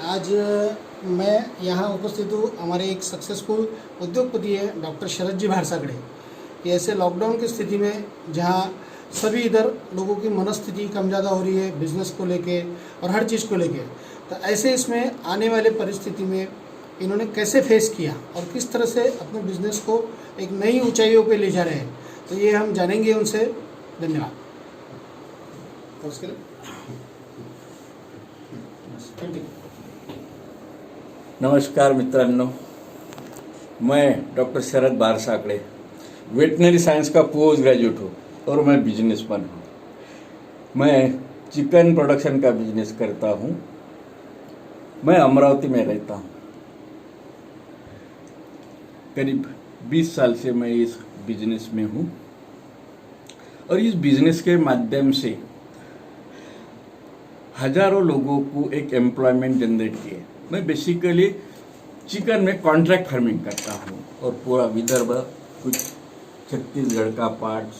आज मैं यहाँ उपस्थित हूँ। हमारे एक सक्सेसफुल उद्योगपति है डॉक्टर शरद जी भारसागड़े। कि ऐसे लॉकडाउन की स्थिति में जहाँ सभी इधर लोगों की मनस्थिति कम ज़्यादा हो रही है बिजनेस को लेके और हर चीज़ को लेके, तो ऐसे इसमें आने वाले परिस्थिति में इन्होंने कैसे फेस किया और किस तरह से अपने बिजनेस को एक नई ऊंचाइयों पे ले जा रहे हैं, तो ये हम जानेंगे उनसे। धन्यवाद। और उसके लिए नमस्कार मित्रांनो, मैं डॉक्टर शरद भारसागड़े वेटनरी साइंस का पोस्ट ग्रेजुएट हूँ और मैं बिजनेसमैन हूँ। मैं चिकन प्रोडक्शन का बिजनेस करता हूँ। मैं अमरावती में रहता हूँ। करीब 20 साल से मैं इस बिजनेस में हूँ और इस बिजनेस के माध्यम से हजारों लोगों को एक एम्प्लॉयमेंट जनरेट किए। मैं बेसिकली चिकन में कॉन्ट्रैक्ट फार्मिंग करता हूँ और पूरा विदर्भ, कुछ छत्तीसगढ़ का पार्ट्स,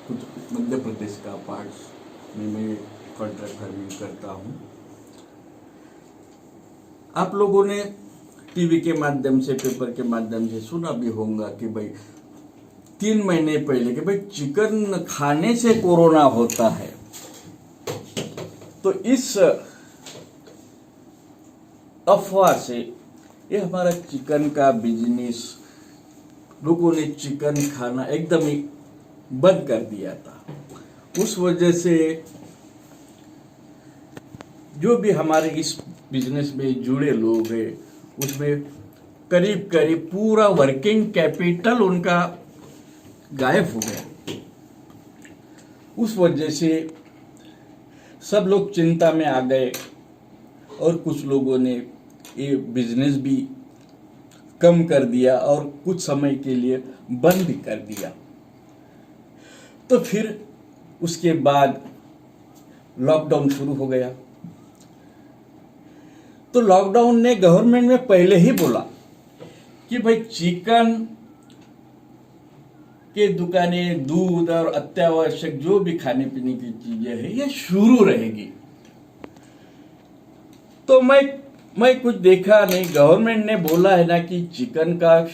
कुछ मध्य प्रदेश का पार्ट्स में मैं कॉन्ट्रैक्ट फार्मिंग करता हूँ। आप लोगों ने टीवी के माध्यम से, पेपर के माध्यम से सुना भी होगा कि भाई 3 महीने पहले कि भाई चिकन खाने से कोरोना होता है। तो इस अफवाह से ये हमारा चिकन का बिजनेस, लोगों ने चिकन खाना एकदम ही बंद कर दिया था। उस वजह से जो भी हमारे इस बिजनेस में जुड़े लोग हैं उसमें करीब करीब पूरा वर्किंग कैपिटल उनका गायब हो गया। उस वजह से सब लोग चिंता में आ गए और कुछ लोगों ने ये बिजनेस भी कम कर दिया और कुछ समय के लिए बंद भी कर दिया। तो फिर उसके बाद लॉकडाउन शुरू हो गया। तो लॉकडाउन ने गवर्नमेंट में पहले ही बोला कि भाई चिकन के दुकानें, दूध और अत्यावश्यक जो भी खाने पीने की चीजें हैं ये शुरू रहेगी। तो मैं कुछ देखा नहीं। गवर्नमेंट ने बोला है ना कि चिकन का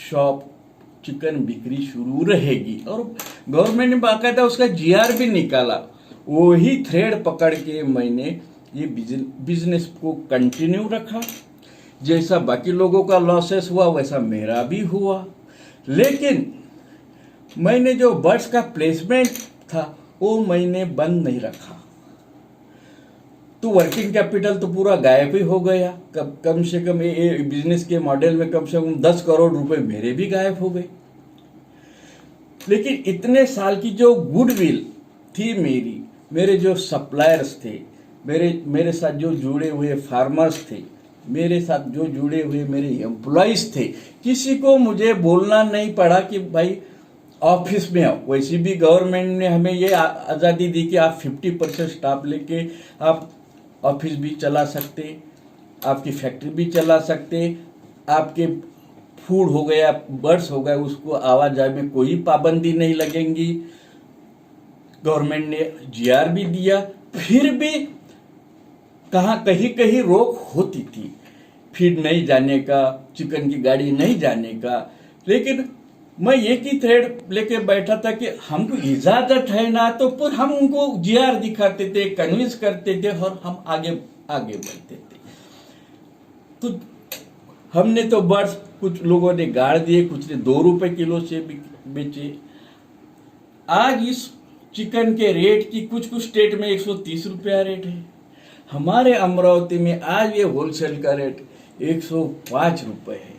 शॉप, चिकन बिक्री शुरू रहेगी और गवर्नमेंट ने बाकायदा उसका जीआर भी निकाला। वही थ्रेड पकड़ के मैंने ये बिजनेस को कंटिन्यू रखा। जैसा बाकी लोगों का लॉसेस हुआ वैसा मेरा भी हुआ, लेकिन मैंने जो बर्ड्स का प्लेसमेंट था वो मैंने बंद नहीं रखा। तो वर्किंग कैपिटल तो पूरा गायब ही हो गया। कम से कम ये बिजनेस के मॉडल में कम से कम 10 करोड़ रुपए मेरे भी गायब हो गए। लेकिन इतने साल की जो गुडविल थी मेरे जो सप्लायर्स थे, मेरे साथ जो जुड़े हुए फार्मर्स थे, मेरे साथ जो जुड़े हुए मेरे एम्प्लॉइज थे, किसी को मुझे बोलना नहीं पड़ा कि भाई ऑफिस में आओ। वैसे भी गवर्नमेंट ने हमें ये आज़ादी दी कि आप 50% स्टाफ लेके आप ऑफिस भी चला सकते, आपकी फैक्ट्री भी चला सकते, आपके फूड हो गया, बर्ड्स हो गए, उसको आवाजाही में कोई पाबंदी नहीं लगेंगी। गवर्नमेंट ने जीआर भी दिया। फिर भी कहीं कहीं रोक होती थी, फीड नहीं जाने का, चिकन की गाड़ी नहीं जाने का। लेकिन मैं एक ही थ्रेड लेके बैठा था कि हमको इजाजत है ना, तो फिर हम उनको जीआर दिखाते थे, कन्विंस करते थे और हम आगे बढ़ते थे। तो हमने तो बर्ड्स कुछ लोगों ने गाड़ दिए, कुछ ने 2 रुपए किलो से बेचे। आज इस चिकन के रेट की कुछ स्टेट में 130 रुपया रेट है। हमारे अमरावती में आज ये होलसेल का रेट 105 रुपए है।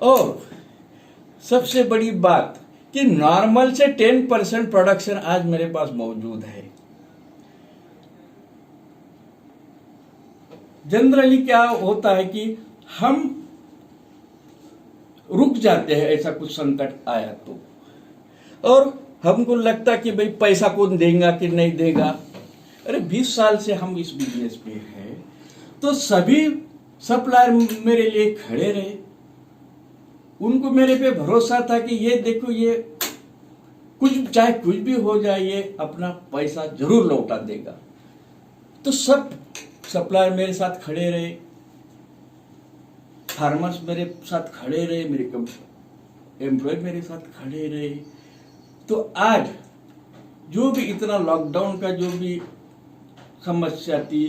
और सबसे बड़ी बात कि नॉर्मल से 10% प्रोडक्शन आज मेरे पास मौजूद है। जनरली क्या होता है कि हम रुक जाते हैं ऐसा कुछ संकट आया तो, और हमको लगता कि भाई पैसा कौन देगा कि नहीं देगा। अरे 20 साल से हम इस बिजनेस में हैं, तो सभी सप्लायर मेरे लिए खड़े रहे। उनको मेरे पे भरोसा था कि ये देखो, ये चाहे कुछ भी हो जाए, ये अपना पैसा जरूर लौटा देगा। तो सब सप्लायर मेरे साथ खड़े रहे, फार्मर्स मेरे साथ खड़े रहे, मेरे एम्प्लॉय मेरे साथ खड़े रहे। तो आज जो भी इतना लॉकडाउन का जो भी समस्या थी,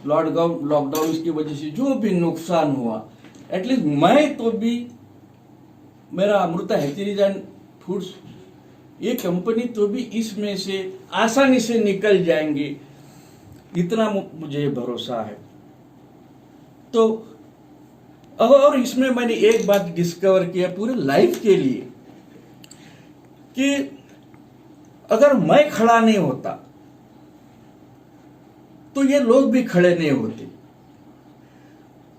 लॉकडाउन की वजह से जो भी नुकसान हुआ, एटलीस्ट मैं तो भी, मेरा अमृता हैचरीज एंड फूड्स, ये कंपनी तो भी इसमें से आसानी से निकल जाएंगे, इतना मुझे भरोसा है। तो और इसमें मैंने एक बात डिस्कवर किया पूरे लाइफ के लिए कि अगर मैं खड़ा नहीं होता तो ये लोग भी खड़े नहीं होते।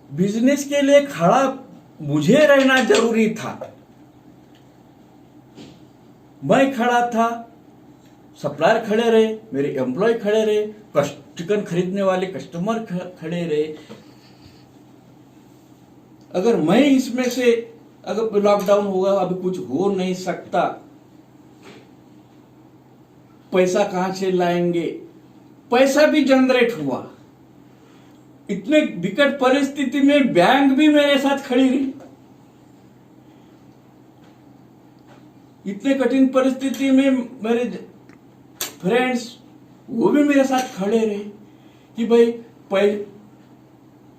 बिजनेस के लिए खड़ा मुझे रहना जरूरी था। मैं खड़ा था, सप्लायर खड़े रहे, मेरे एम्प्लॉय खड़े रहे, चिकन खरीदने वाले कस्टमर खड़े रहे। अगर मैं इसमें से, अगर लॉकडाउन होगा, अभी कुछ हो नहीं सकता, पैसा कहां से लाएंगे? पैसा भी जनरेट हुआ। इतने विकट परिस्थिति में बैंक भी मेरे साथ खड़ी रही। इतने कठिन परिस्थिति में मेरे फ्रेंड्स वो भी मेरे साथ खड़े रहे कि भाई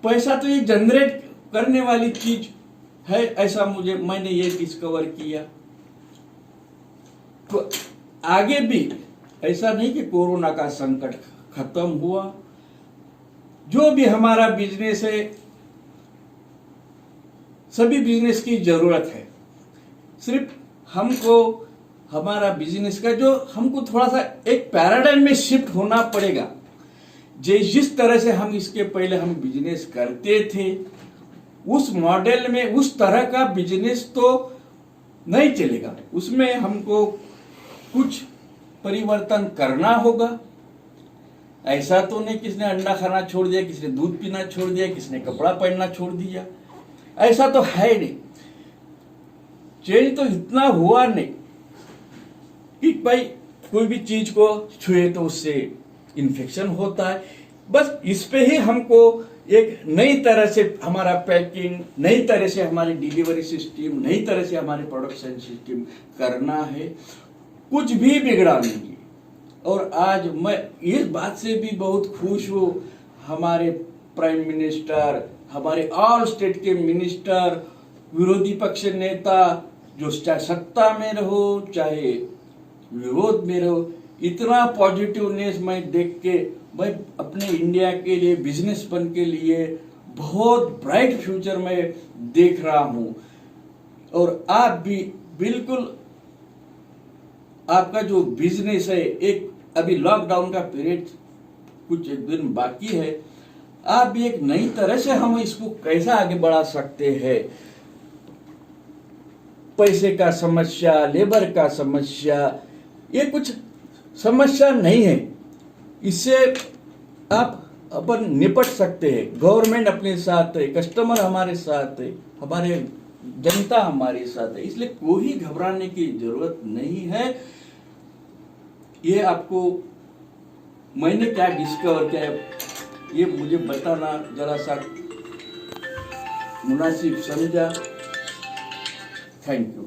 पैसा तो ये जनरेट करने वाली चीज है, ऐसा मैंने ये डिस्कवर किया। तो आगे भी ऐसा नहीं कि कोरोना का संकट खत्म हुआ, जो भी हमारा बिजनेस है, सभी बिजनेस की जरूरत है। सिर्फ हमको हमारा बिजनेस का जो हमको थोड़ा सा एक पैराडाइम में शिफ्ट होना पड़ेगा। जिस तरह से हम इसके पहले हम बिजनेस करते थे, उस मॉडल में उस तरह का बिजनेस तो नहीं चलेगा। उसमें हमको कुछ परिवर्तन करना होगा। ऐसा तो नहीं किसने अंडा खाना छोड़ दिया, किसने दूध पीना छोड़ दिया, किसने कपड़ा पहनना छोड़ दिया, ऐसा तो है नहीं। चेंज तो इतना हुआ नहीं कि भाई कोई भी चीज को छुए तो उससे इन्फेक्शन होता है। बस इस पे ही हमको एक नई तरह से हमारा पैकिंग, नई तरह से हमारी डिलीवरी सिस्टम, नई तरह से हमारे प्रोडक्शन सिस्टम करना है। कुछ भी बिगड़ा नहीं है। और आज मैं इस बात से भी बहुत खुश हूँ, हमारे प्राइम मिनिस्टर, हमारे ऑल स्टेट के मिनिस्टर, विरोधी पक्ष नेता, जो चाहे सत्ता में रहो चाहे विरोध में रहो, इतना पॉजिटिवनेस मैं देख के मैं अपने इंडिया के लिए, बिजनेसमैन के लिए बहुत ब्राइट फ्यूचर में देख रहा हूं। और आप भी बिल्कुल, आपका जो बिजनेस है, एक अभी लॉकडाउन का पीरियड कुछ दिन बाकी है, आप भी एक नई तरह से हम इसको कैसा आगे बढ़ा सकते हैं। पैसे का समस्या, लेबर का समस्या, ये कुछ समस्या नहीं है। इससे आप अपन निपट सकते हैं। गवर्नमेंट अपने साथ है, कस्टमर हमारे साथ है, हमारे जनता हमारे साथ है, इसलिए कोई घबराने की जरूरत नहीं है। ये आपको मैंने क्या डिस्कवर किया है, ये मुझे बताना जरा सा मुनासिब समझा। Thank you.